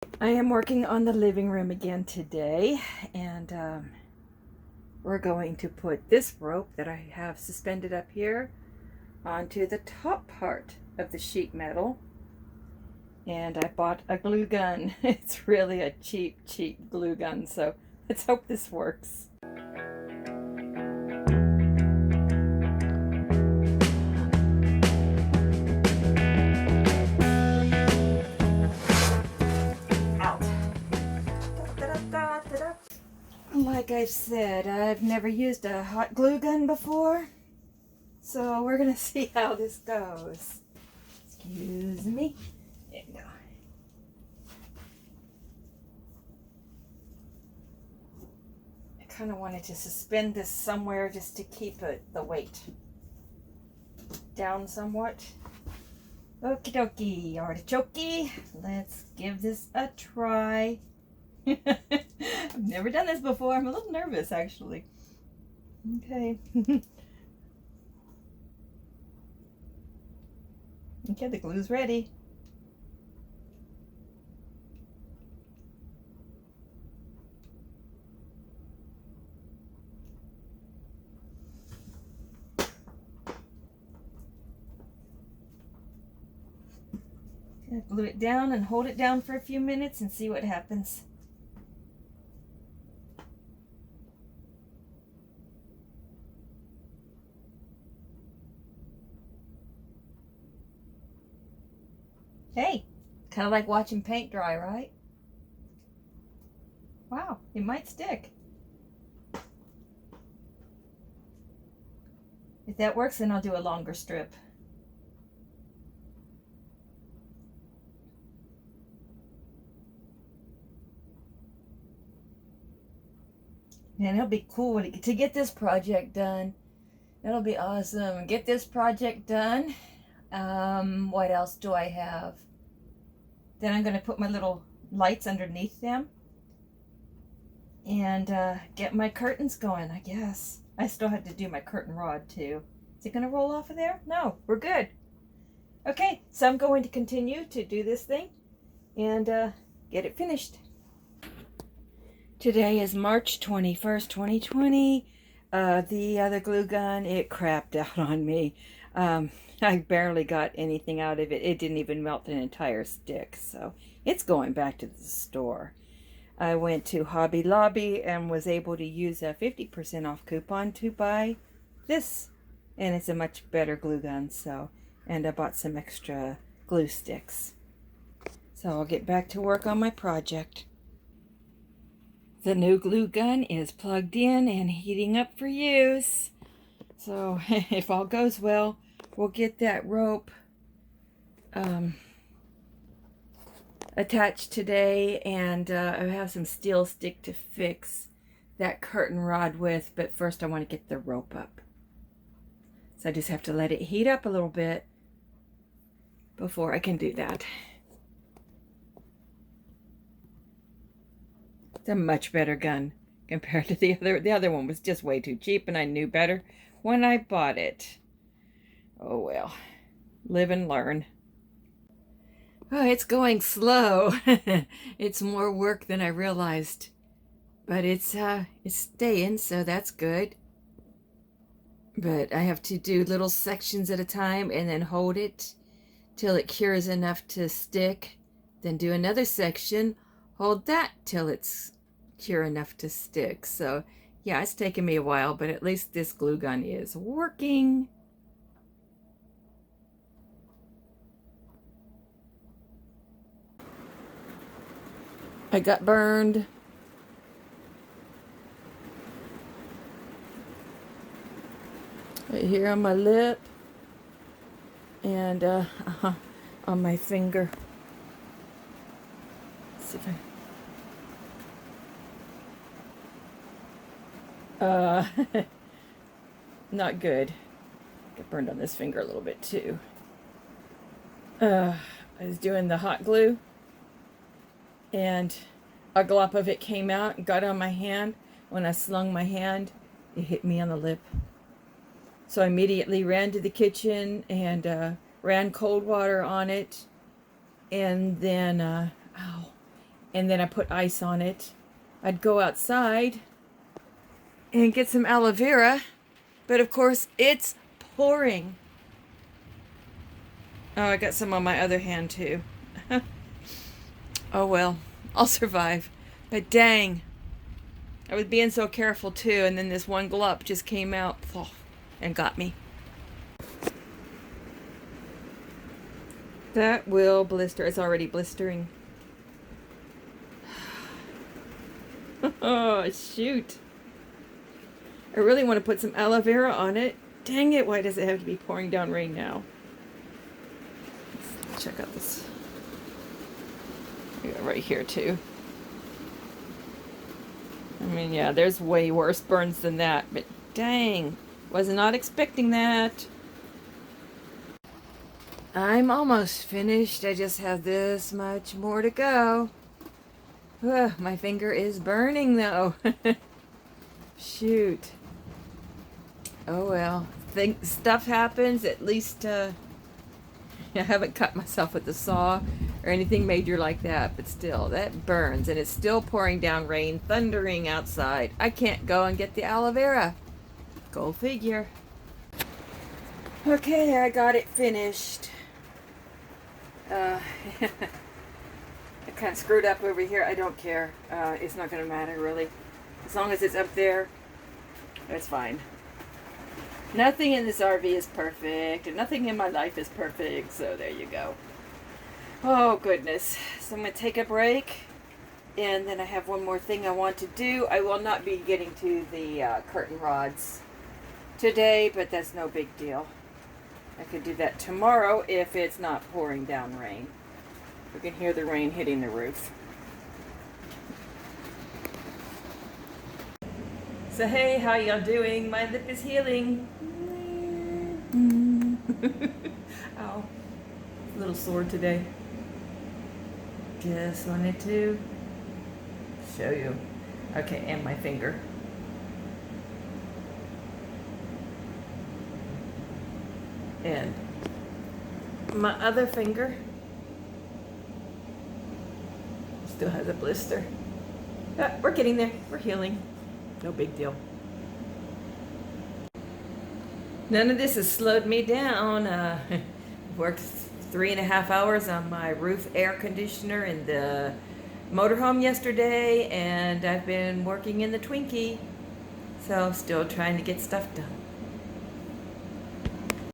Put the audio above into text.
I am working on the living room again today, and we're going to put this rope that I have suspended up here onto the top part of the sheet metal. And I bought a glue gun. It's really a cheap glue gun, so let's hope this works. Like I've said, I've never used a hot glue gun before, so we're gonna see how this goes. Excuse me. There you go. I kind of wanted to suspend this somewhere just to keep the weight down somewhat. Okie dokie, artichoke. Let's give this a try. I've never done this before. I'm a little nervous, actually. Okay. Okay, the glue's ready. Glue it down and hold it down for a few minutes and see what happens. Hey, kind of like watching paint dry, right? Wow, it might stick. If that works, then I'll do a longer strip. And it'll be cool to get this project done. That'll be awesome. Get this project done. What else do I have? Then I'm going to put my little lights underneath them. And get my curtains going, I guess. I still have to do my curtain rod too. Is it going to roll off of there? No, we're good. Okay, so I'm going to continue to do this thing and get it finished. Today is March 21st, 2020. The other glue gun, it crapped out on me. I barely got anything out of it. It didn't even melt an entire stick, so it's going back to the store. I went to Hobby Lobby and was able to use a 50% off coupon to buy this. And it's a much better glue gun, so, and I bought some extra glue sticks. So I'll get back to work on my project. The new glue gun is plugged in and heating up for use. So if all goes well, we'll get that rope attached today, and I have some steel stick to fix that curtain rod with, but first I want to get the rope up. So I just have to let it heat up a little bit before I can do that. It's a much better gun compared to the other. The other one was just way too cheap, and I knew better when I bought it. Oh well, live and learn. Oh, it's going slow. It's more work than I realized, but it's staying, so that's good. But I have to do little sections at a time and then hold it till it cures enough to stick. Then do another section, hold that till it's cure enough to stick. So yeah, it's taken me a while, but at least this glue gun is working. I got burned. Right here on my lip and on my finger. Let's see if I... not good. Got burned on this finger a little bit too. I was doing the hot glue, and a glop of it came out and got on my hand. When I slung my hand, it hit me on the lip. So I immediately ran to the kitchen and ran cold water on it, and then, ow, and then I put ice on it. I'd go outside and get some aloe vera, but of course it's pouring. Oh, I got some on my other hand too. Oh well, I'll survive. But dang, I was being so careful too, and then this one glop just came out and got me. That will blister. It's already blistering. Oh, shoot. I really want to put some aloe vera on it. Dang it, why does it have to be pouring down rain now? Let's check out this. I got right here too. I mean, yeah, there's way worse burns than that, but dang, was not expecting that. I'm almost finished. I just have this much more to go. Ugh, my finger is burning though. Shoot. Oh well. Stuff happens. At least I haven't cut myself with the saw or anything major like that, but still, that burns, and it's still pouring down rain, thundering outside. I can't go and get the aloe vera. Go figure. Okay, I got it finished. I kind of screwed up over here. I don't care. It's not going to matter, really. As long as it's up there, that's fine. Nothing in this RV is perfect, and nothing in my life is perfect, so there you go. Oh, goodness. So I'm going to take a break, and then I have one more thing I want to do. I will not be getting to the curtain rods today, but that's no big deal. I could do that tomorrow if it's not pouring down rain. We can hear the rain hitting the roof. So hey, how y'all doing? My lip is healing. Ow. A little sore today. Just wanted to show you. Okay, and my finger. And my other finger still has a blister. We're getting there. We're healing. No big deal. None of this has slowed me down. Worked 3.5 hours on my roof air conditioner in the motorhome yesterday, and I've been working in the Twinkie. So still trying to get stuff done.